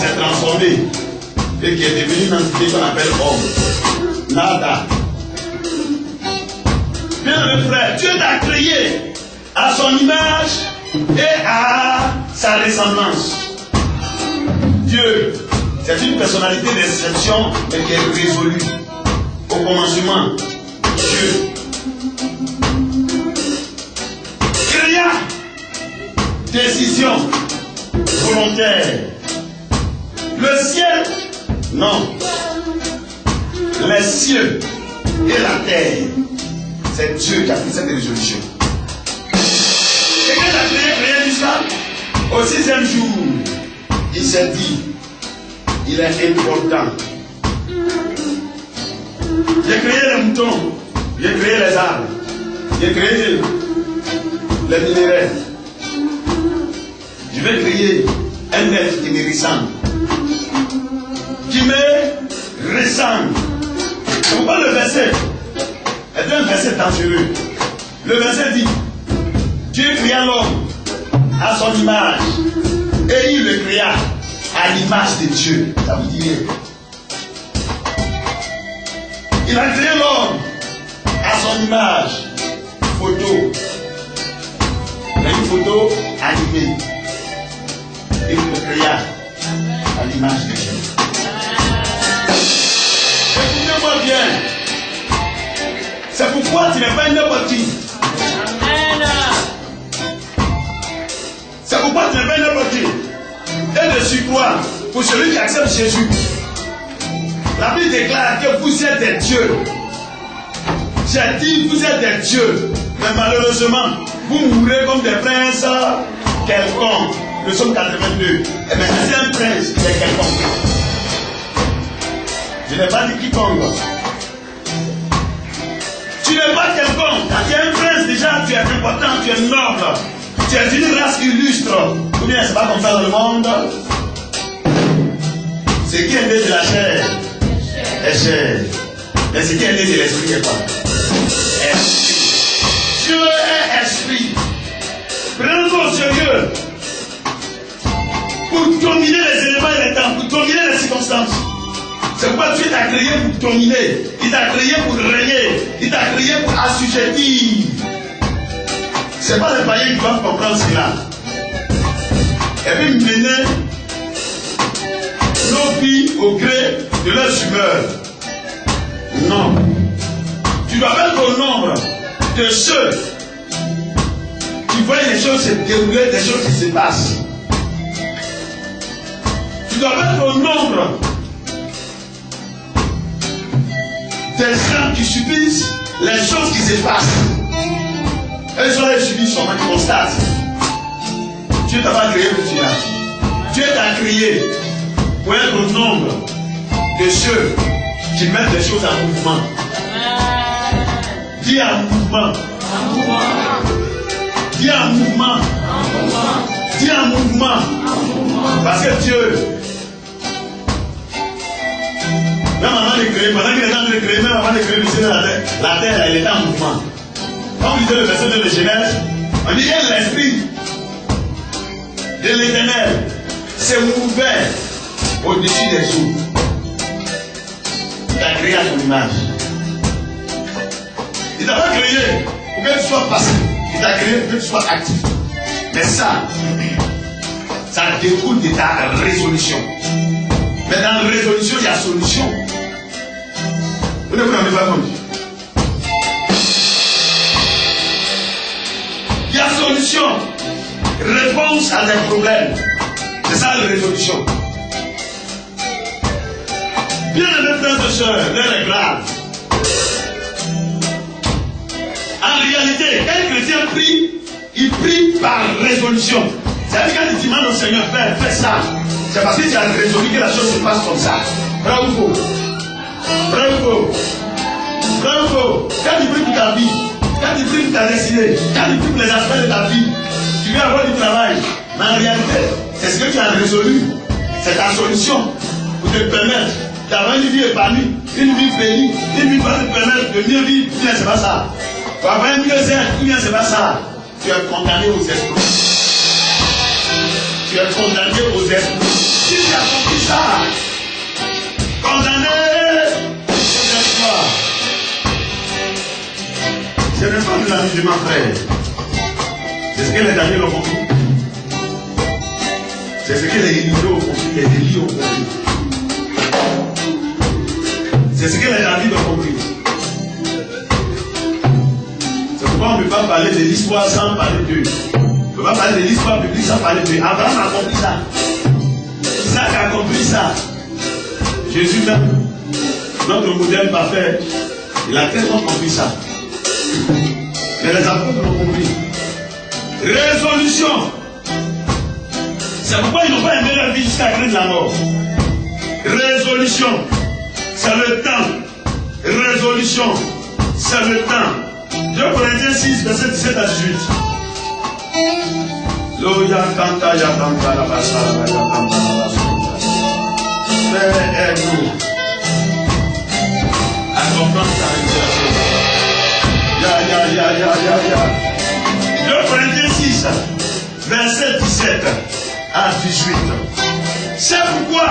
s'est transformé et qui est devenu une entité qu'on appelle homme. Nada. Bien le frère, Dieu t'a créé à son image et à sa ressemblance. Dieu, c'est une personnalité d'exception mais qui est résolue. Au commencement, Dieu créa, décision volontaire. Le ciel, non. Les cieux et la terre, c'est Dieu qui a pris cette résolution. Et quand il a créé l'islam, au 6e jour, il s'est dit, il est important. J'ai créé les moutons, j'ai créé les arbres, j'ai créé les minéraux. Je vais créer un être qui me ressemble. Qui me ressemble. C'est pourquoi le verset est un verset dangereux. Le verset dit, Dieu créa l'homme à son image et il le créa à l'image de Dieu. Ça veut dire, il a créé l'homme à son image. Photo. Il a une photo animée. Et il le créa à l'image de Dieu. Écoutez-moi bien. C'est pourquoi tu n'es pas n'importe qui. C'est pourquoi tu n'es pas n'importe qui. Et de surcroît, pour celui qui accepte Jésus, la Bible déclare que vous êtes des dieux. J'ai dit vous êtes des dieux. Mais malheureusement, vous mourrez comme des princes quelconques. Le psaume 82. Eh bien, c'est un prince, il est quelconque. Je n'ai pas dit quiconque. Tu n'es pas quelconque. Quand tu es un prince, déjà, tu es important, tu es noble. Tu es d'une race illustre. Ou bien, c'est pas comme ça dans le monde. Ce qui est né de la chair est chair. Mais ce qui est né de l'esprit est quoi? Esprit. Dieu est esprit. Prenons-le au sérieux. Pour dominer les éléments et les temps, pour dominer les circonstances. C'est pourquoi Dieu t'a créé pour dominer. Il t'a créé pour régner. Il t'a créé pour assujettir. Ce n'est pas les païens qui doivent comprendre cela. Et puis mener nos vies au gré de leurs humeurs. Non. Tu dois être au nombre de ceux qui voient les choses se dérouler, des choses qui se passent. Tu dois être au nombre des gens qui subissent les choses qui se passent. Elles sont les subissent seulement qui constatent. Dieu t'a pas créé pour cela. Dieu t'a créé pour être au nombre de ceux qui mettent les choses en mouvement. Dis en mouvement. Dis en mouvement. Dis en mouvement. Parce que Dieu, même avant de créer, pendant qu'il est en train de créer, même avant de créer le ciel et la terre, elle est en mouvement. Quand vous lisez le verset de Genèse, on dit que l'esprit de l'Éternel s'est ouvert au-dessus des eaux. Il t'a créé à ton image. Il t'a pas créé pour que tu sois passif. Il t'a créé pour que tu sois actif. Mais ça découle de ta résolution. Mais dans la résolution, il y a solution. Vous ne vous rendez pas compte? Il y a solution. Réponse à des problèmes. C'est ça la résolution. Bien aimés frères et sœurs, l'heure est grave. En réalité, quand un chrétien prie, il prie par résolution. C'est-à-dire quand il demande au Seigneur, Père, fais ça. C'est parce que tu as résolu que la chose se passe comme ça. Vrai ou faux? Vrai ou faux? Vrai ou faux? Quand tu pries pour ta vie, quand tu pries pour ta destinée, quand tu pries pour les aspects de ta vie, tu vas avoir du travail. Mais en réalité, c'est ce que tu as résolu. C'est ta solution pour te permettre d'avoir une vie épanouie, une vie bénie, une vie qui va te permettre de mieux vivre. Ou bien c'est pas ça. Pour avoir un mieux être, ou bien c'est pas ça. Tu es condamné aux esprits. Tu es condamné aux esprits. Si tu as compris amis musulmans frères, c'est ce que les Daniel ont compris. C'est ce que les Élisée ont compris, les Élie ont compris. C'est ce que les David ont compris. C'est pourquoi on ne peut pas parler de l'histoire sans parler d'eux. On ne peut pas parler de l'histoire biblique sans parler d'eux. Abraham a compris ça. Isaac a compris ça. Jésus même, notre modèle parfait, il a tellement compris ça. Mais les apôtres l'ont compris. Résolution. C'est pourquoi ils n'ont pas aimé leur vie jusqu'à craindre la mort. Résolution. C'est le temps. Résolution. C'est le temps. 2 Corinthiens 6, verset 17 à 18. Loya kanta ya kanta la basara ya kanta la basara. Aide-nous à comprendre ta révélation. Ya. 2 Corinthiens 6, verset 17 à 18. C'est pourquoi.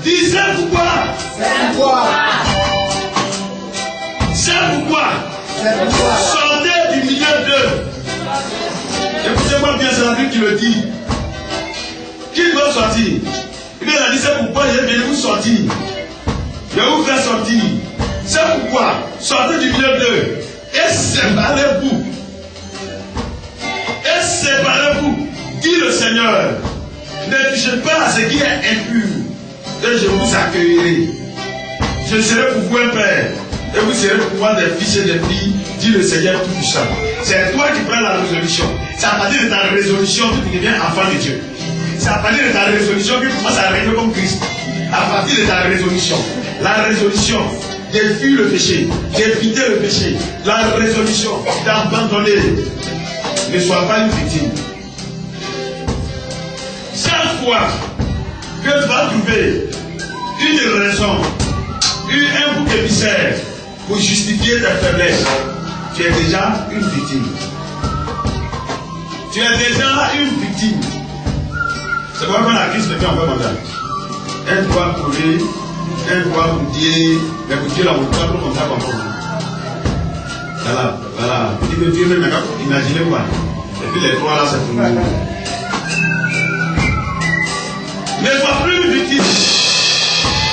Disez pourquoi. C'est pourquoi. C'est pourquoi. C'est pourquoi. Sortez du milieu d'eux. Écoutez-moi bien, c'est la Bible qui le dit. Qui doit sortir? Il a dit c'est pourquoi il est venu vous sortir. Je vais vous faire sortir. C'est pourquoi sortez du milieu d'eux et séparez-vous. Et séparez-vous, dit le Seigneur. Ne touchez pas à ce qui est impur. Et je vous accueillerai. Je serai pour vous un père. Et vous serez pour moi des fils et des filles, dit le Seigneur Tout-Puissant. C'est toi qui prends la résolution. C'est à partir de ta résolution que tu deviens enfant de Dieu. C'est à partir de ta résolution que tu commences à régner comme Christ. À partir de ta résolution. La résolution de fuir le péché, d'éviter le péché. La résolution d'abandonner. Ne sois pas une victime. Chaque fois que tu vas trouver une raison, un bouc émissaire pour justifier ta faiblesse, tu es déjà une victime. Tu es déjà une victime. C'est pourquoi quand la crise me fait un peu mandat. Un doigt couler, un doigt boudier, mais boudier la montagne pour comme ça. Voilà. Il dit que Dieu même, imaginez quoi. Et puis les trois là, c'est pour nous. Ne sois plus une victime.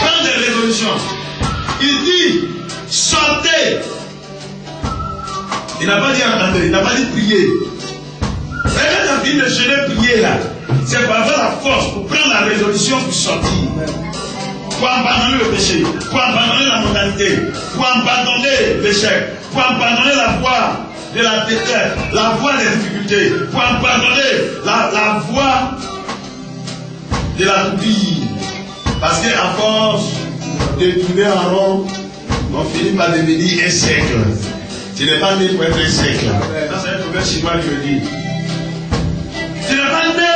Prends des résolutions. Il dit, sortez. Il n'a pas dit attendez, il n'a pas dit prier. Mais quand tu as fini de jeûner, prier là, c'est pour avoir la force, pour prendre la résolution pour sortir. Pour abandonner le péché, pour abandonner la mondanité, pour abandonner l'échec, pour abandonner la voie de la défaite, la voie des difficultés, pour abandonner la voie de la toupie. Parce qu'à force de tourner en rond, on finit par devenir un siècle. Tu n'es pas né pour être un siècle. Ça, c'est un proverbe chinois qui le dit. Tu n'es pas né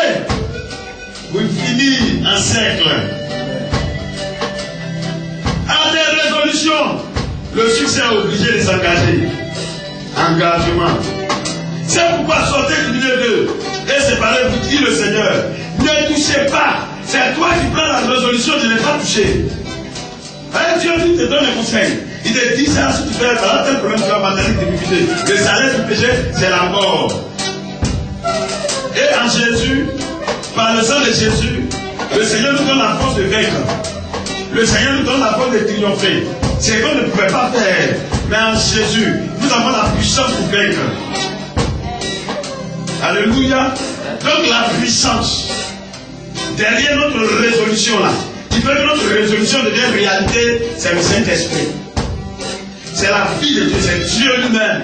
pour finir un siècle. À des résolutions, le succès est obligé de s'engager. Engagement. C'est pourquoi sortez du milieu d'eux et séparez-vous, dit le Seigneur. Ne touchez pas. C'est toi qui prends la résolution de ne pas toucher. Dieu te donne un conseil. Il te dit ça, si tu fais voilà tel problème, tu vas abandonner tes difficultés. Le salaire du péché, c'est la mort. Et en Jésus, par le sang de Jésus, le Seigneur nous donne la force de vaincre. Le Seigneur nous donne la force de triompher. C'est qu'on ne pouvait pas faire. Mais en Jésus, nous avons la puissance pour vaincre. Alléluia. Donc la puissance derrière notre résolution là, qui fait que notre résolution devient réalité, c'est le Saint-Esprit. C'est la vie de Dieu, c'est Dieu lui-même.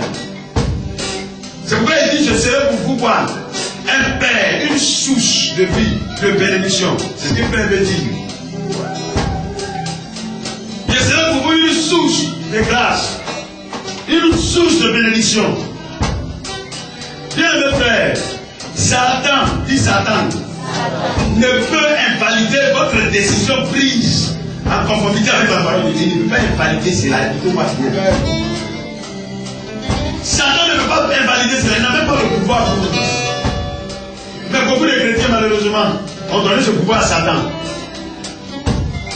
C'est pourquoi il dit, je serai pour vous quoi? Un père, une souche de vie, de bénédiction. C'est ce que Père veut dire. Je serai pour vous une souche de grâce, une souche de bénédiction. Bien le Père, Satan, dit Satan, ne peut invalider votre décision prise en conformité avec la parole de Dieu. Il ne peut pas invalider cela. Satan ne peut pas invalider cela. Il n'a même pas le pouvoir. Mais beaucoup de chrétiens, malheureusement, ont donné ce pouvoir à Satan.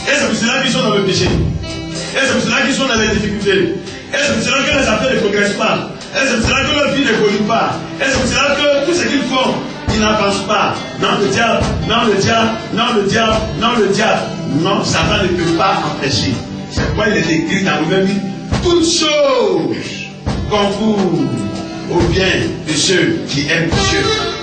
Et c'est pour cela qu'ils sont dans le péché. Et c'est pour cela qu'ils sont dans les difficultés. Et c'est pour cela que les affaires ne progressent pas. Et c'est pour cela que leur vie n'évolue pas. Et c'est pour cela que tout ce qu'ils font, ils n'avancent pas. Non, le diable, non, le diable, non, le diable, non, le diable. Non, Satan ne peut pas empêcher. C'est pourquoi il est écrit dans Romains 8, toutes choses concourent au bien de ceux qui aiment Dieu.